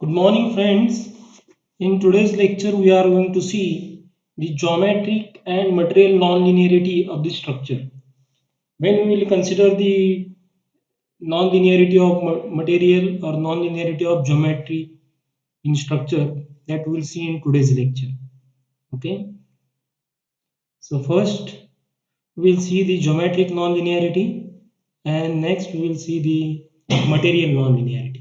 Good morning, friends. In today's lecture, we are going to see the geometric and material nonlinearity of the structure. When we will consider the nonlinearity of material or nonlinearity of geometry in structure, that we will see in today's lecture. Okay. So first, we will see the geometric nonlinearity, and next we will see the material nonlinearity.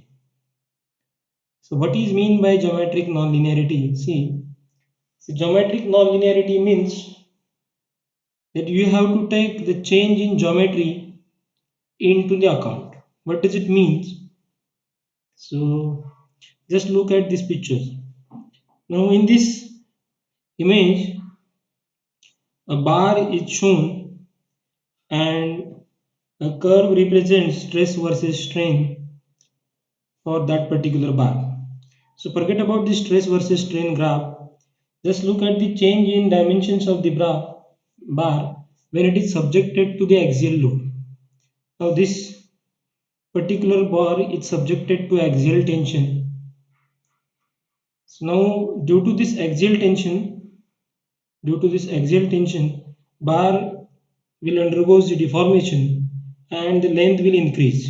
So what is mean by geometric nonlinearity? See, so geometric nonlinearity means that you have to take the change in geometry into the account. What does it mean? So just look at these pictures. Now in this image, a bar is shown and a curve represents stress versus strain for that particular bar. So forget about the stress versus strain graph. Just look at the change in dimensions of the bar when it is subjected to the axial load. Now this particular bar is subjected to axial tension. So now due to this axial tension, bar will undergo the deformation and the length will increase.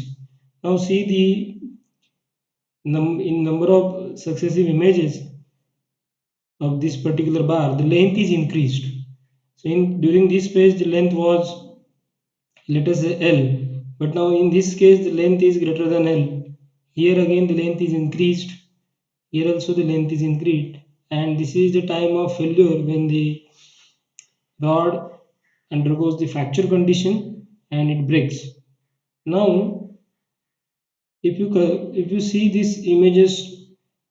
Now see in number of successive images of this particular bar, the length is increased. So during this phase, the length was, let us say, L, but now in this case the length is greater than L. Here again the length is increased, here also the length is increased, and this is the time of failure when the rod undergoes the fracture condition and it breaks. Now if you see these images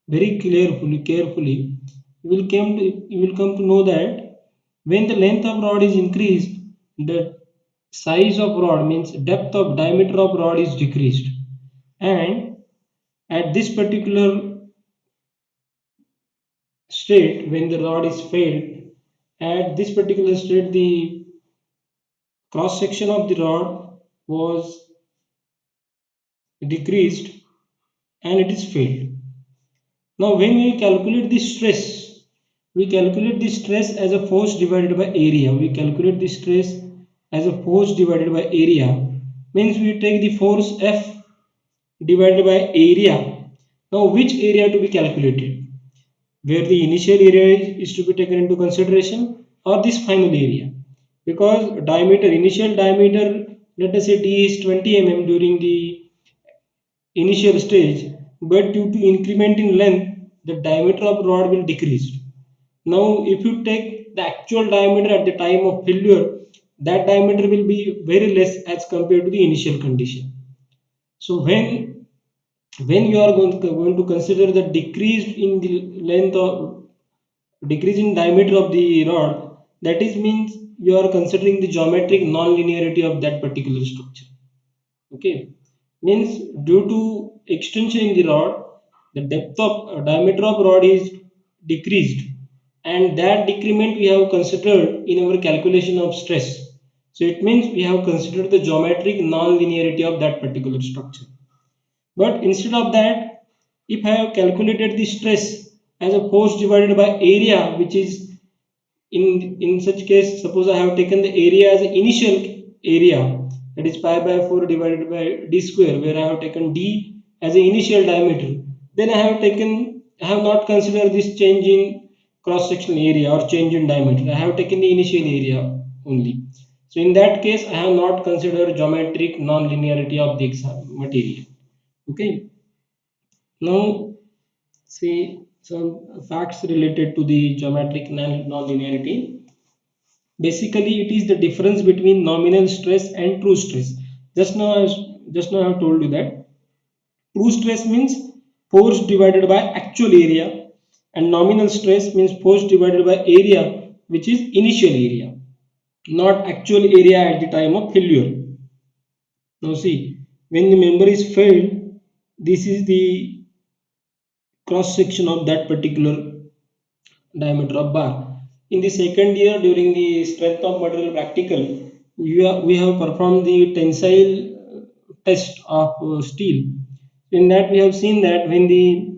very carefully, you will come to know that when the length of rod is increased, the size of rod, means depth of diameter of rod, is decreased. And at this particular state, when the rod is failed, at this particular state the cross section of the rod was decreased and it is failed. Now when we calculate the stress, we calculate the stress as a force divided by area. We calculate the stress as a force divided by area, means we take the force F divided by area. Now which area to be calculated, where the initial area is to be taken into consideration, or this final area? Because initial diameter, let us say d is 20 mm during the initial stage, but due to increment in length the diameter of rod will decrease. Now if you take the actual diameter at the time of failure, that diameter will be very less as compared to the initial condition. So when you are going to consider the decrease in the length of decrease in diameter of the rod, that is means you are considering the geometric non-linearity of that particular structure. Okay, means due to extension in the rod, the depth of diameter of rod is decreased, and that decrement we have considered in our calculation of stress. So it means we have considered the geometric non-linearity of that particular structure. But instead of that, if I have calculated the stress as a force divided by area, which is in such case, suppose I have taken the area as an initial area, that is pi by 4 divided by d square, where I have taken d as an initial diameter. Then I have not considered this change in cross sectional area or change in diameter. I have taken the initial area only. So in that case, I have not considered geometric non-linearity of the material. Okay. Now see some facts related to the geometric nonlinearity. Basically, it is the difference between nominal stress and true stress. Just now I have told you that true stress means force divided by actual area, and nominal stress means force divided by area, which is initial area, not actual area at the time of failure. Now see, when the member is failed, this is the cross section of that particular diameter of bar. In the second year, during the strength of material practical, we have performed the tensile test of steel. In that, we have seen that when the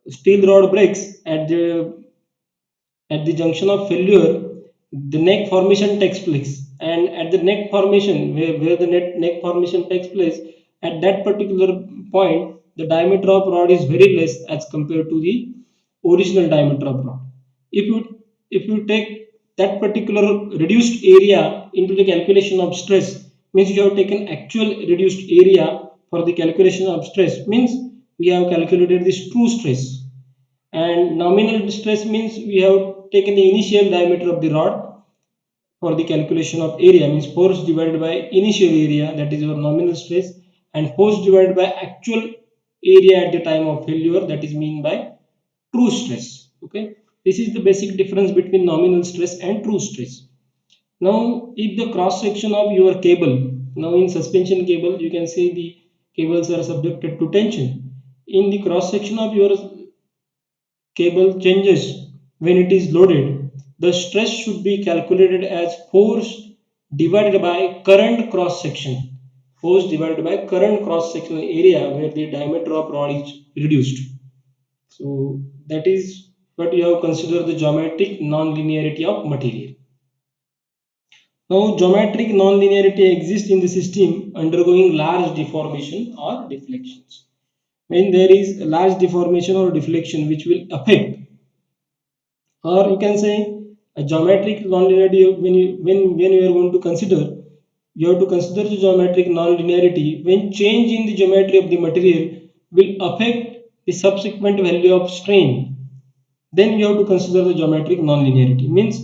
steel rod breaks at the junction of failure, the neck formation takes place. And at the neck formation, where the neck formation takes place, at that particular point, the diameter of rod is very less as compared to the original diameter of rod. If you if you take that particular reduced area into the calculation of stress, means you have taken actual reduced area for the calculation of stress, means we have calculated this true stress. And nominal stress means we have taken the initial diameter of the rod for the calculation of area, means force divided by initial area, that is your nominal stress, and force divided by actual area at the time of failure, that is mean by true stress. Okay, this is the basic difference between nominal stress and true stress. Now if the cross section of your cable, now in suspension cable you can see the cables are subjected to tension. In the cross section of your cable changes when it is loaded, the stress should be calculated as force divided by current cross section. Force divided by current cross sectional area where the diameter of rod is reduced. So that is what you have considered the geometric non-linearity of material. Now geometric non-linearity exists in the system undergoing large deformation or deflections. When there is a large deformation or deflection which will affect, or you can say a geometric nonlinearity, when you are going to consider, you have to consider the geometric nonlinearity when change in the geometry of the material will affect the subsequent value of strain. Then you have to consider the geometric nonlinearity. Means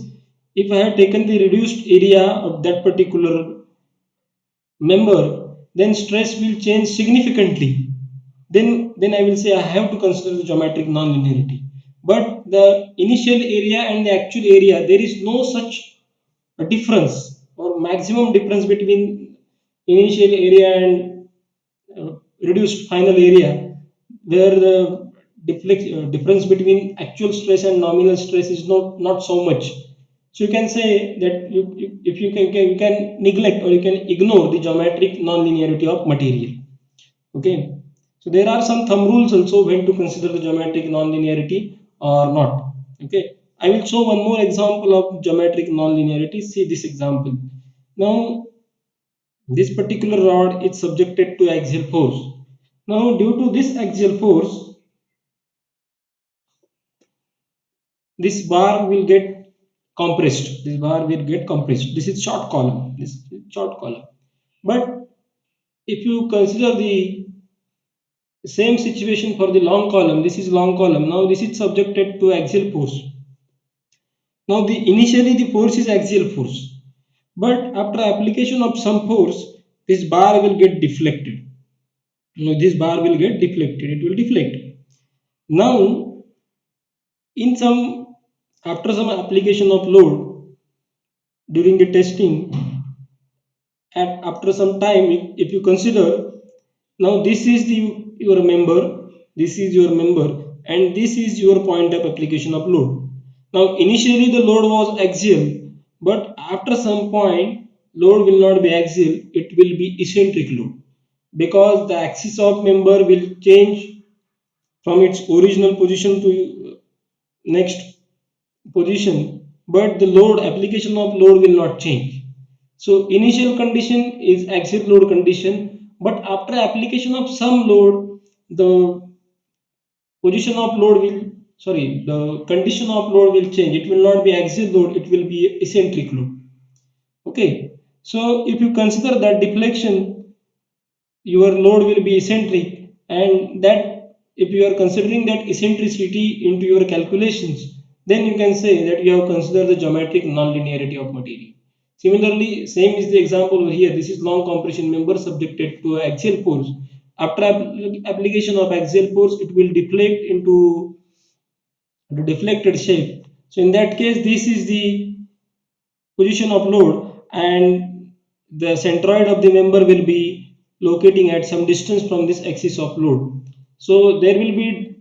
if I have taken the reduced area of that particular member, then stress will change significantly. Then I will say I have to consider the geometric nonlinearity. But the initial area and the actual area, there is no such a difference or maximum difference between initial area and reduced final area, where the difference between actual stress and nominal stress is not so much. So you can say that if you can neglect or you can ignore the geometric nonlinearity of material. Okay, so there are some thumb rules also when to consider the geometric nonlinearity or not. Okay, I will show one more example of geometric nonlinearity. See this example. Now this particular rod is subjected to axial force. Now due to this axial force, this bar will get compressed. This bar will get compressed. This is short column. This is short column. But if you consider the same situation for the long column, this is long column. Now this is subjected to axial force. Now the initially the force is axial force, but after application of some force, this bar will get deflected. Now this bar will get deflected. It will deflect. Now in some after some application of load during the testing, and after some time, if you consider, now this is the your member, this is your member, and this is your point of application of load. Now initially the load was axial, but after some point load will not be axial, it will be eccentric load, because the axis of member will change from its original position to next position, but the load application of load will not change. So initial condition is axial load condition, but after application of some load, the position of load will, sorry, the condition of load will change. It will not be axial load, it will be eccentric load. Okay, so if you consider that deflection, your load will be eccentric, and that if you are considering that eccentricity into your calculations, then you can say that you have considered the geometric nonlinearity of material. Similarly, same is the example over here. This is long compression member subjected to axial force. After application of axial force, it will deflect into the deflected shape. So in that case, this is the position of load, and the centroid of the member will be locating at some distance from this axis of load. So there will be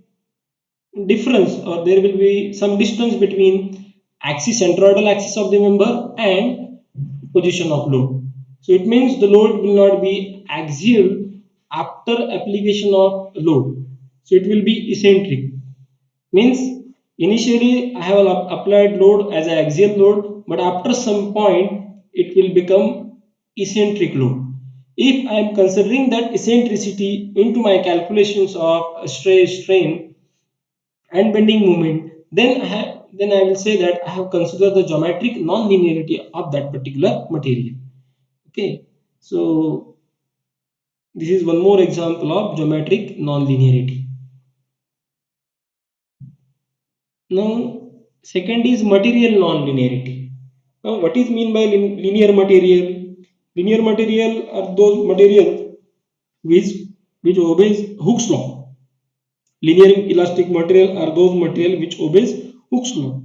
difference, or there will be some distance between axis, centroidal axis of the member, and position of load. So it means the load will not be axial after application of load, so it will be eccentric. Means initially I have applied load as an axial load, but after some point it will become eccentric load. If I am considering that eccentricity into my calculations of stress, strain, and bending moment, then I will say that I have considered the geometric non-linearity of that particular material. Okay, so this is one more example of geometric non-linearity. Now, second is material non-linearity. Now, what is mean by linear material? Linear material are those materials which which obeys Hooke's law. Linear elastic material are those material which obeys Hooke's law.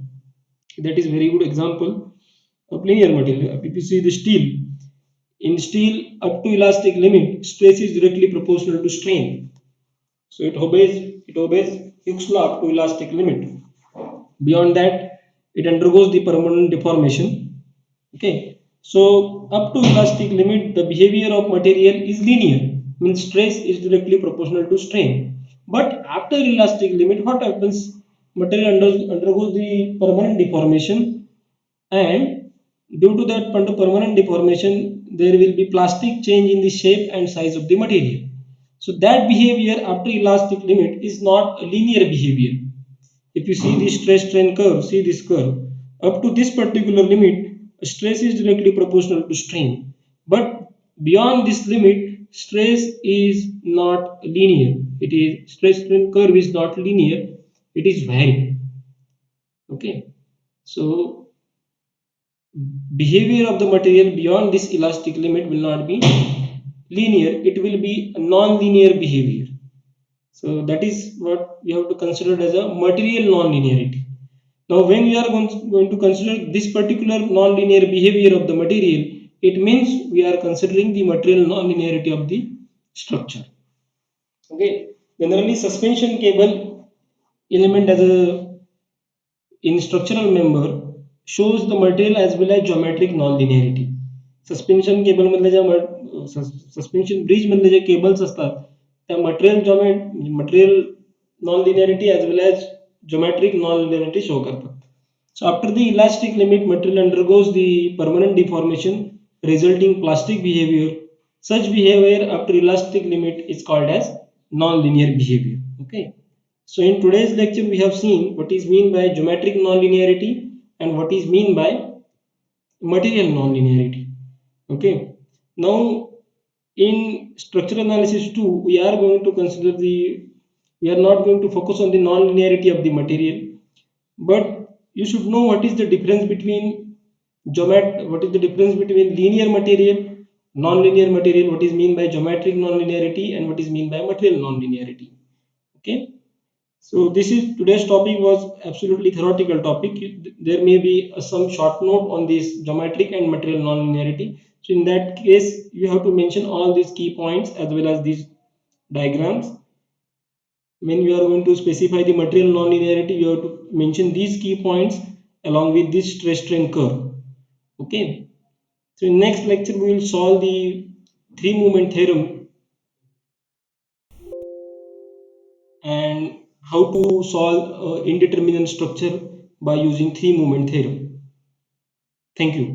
That is very good example of linear material. If you see the steel, in steel up to elastic limit, stress is directly proportional to strain. So it obeys Hooke's law up to elastic limit. Beyond that, it undergoes the permanent deformation. Okay, so up to elastic limit, the behavior of material is linear, means stress is directly proportional to strain. But after elastic limit, what happens? Material undergoes the permanent deformation, and due to that permanent deformation, there will be plastic change in the shape and size of the material. So that behavior after elastic limit is not a linear behavior. If you see the stress strain curve, see this curve. Up to this particular limit, stress is directly proportional to strain. But beyond this limit, stress is not linear. It is stress strain curve is not linear. It is varying. Okay. So behavior of the material beyond this elastic limit will not be linear. It will be a non-linear behavior. So that is what we have to consider as a material non-linearity. Now, when we are going to consider this particular non-linear behavior of the material, it means we are considering the material non-linearity of the structure. Okay. Generally, suspension cable element as a in structural member shows the material as well as geometric non-linearity. Suspension cable मधले ज्या suspension bridge मधले जे cables असतात त्या material non linearity as well as geometric non-linearity show करतात. So after the elastic limit, material undergoes the permanent deformation resulting plastic behavior. Such behavior after elastic limit is called as non-linear behavior. Okay. So in today's lecture, we have seen what is mean by geometric nonlinearity and what is mean by material nonlinearity. Okay. Now in structural analysis too, we are not going to focus on the nonlinearity of the material, but you should know what is the difference between what is the difference between linear material, nonlinear material, what is mean by geometric nonlinearity, and what is mean by material nonlinearity. Okay. So this is today's topic was absolutely theoretical topic. There may be some short note on this geometric and material nonlinearity. So in that case, you have to mention all these key points as well as these diagrams. When you are going to specify the material nonlinearity, you have to mention these key points along with this stress strain curve. Okay. So in next lecture, we will solve the three movement theorem and how to solve indeterminate structure by using three movement theorem. Thank you.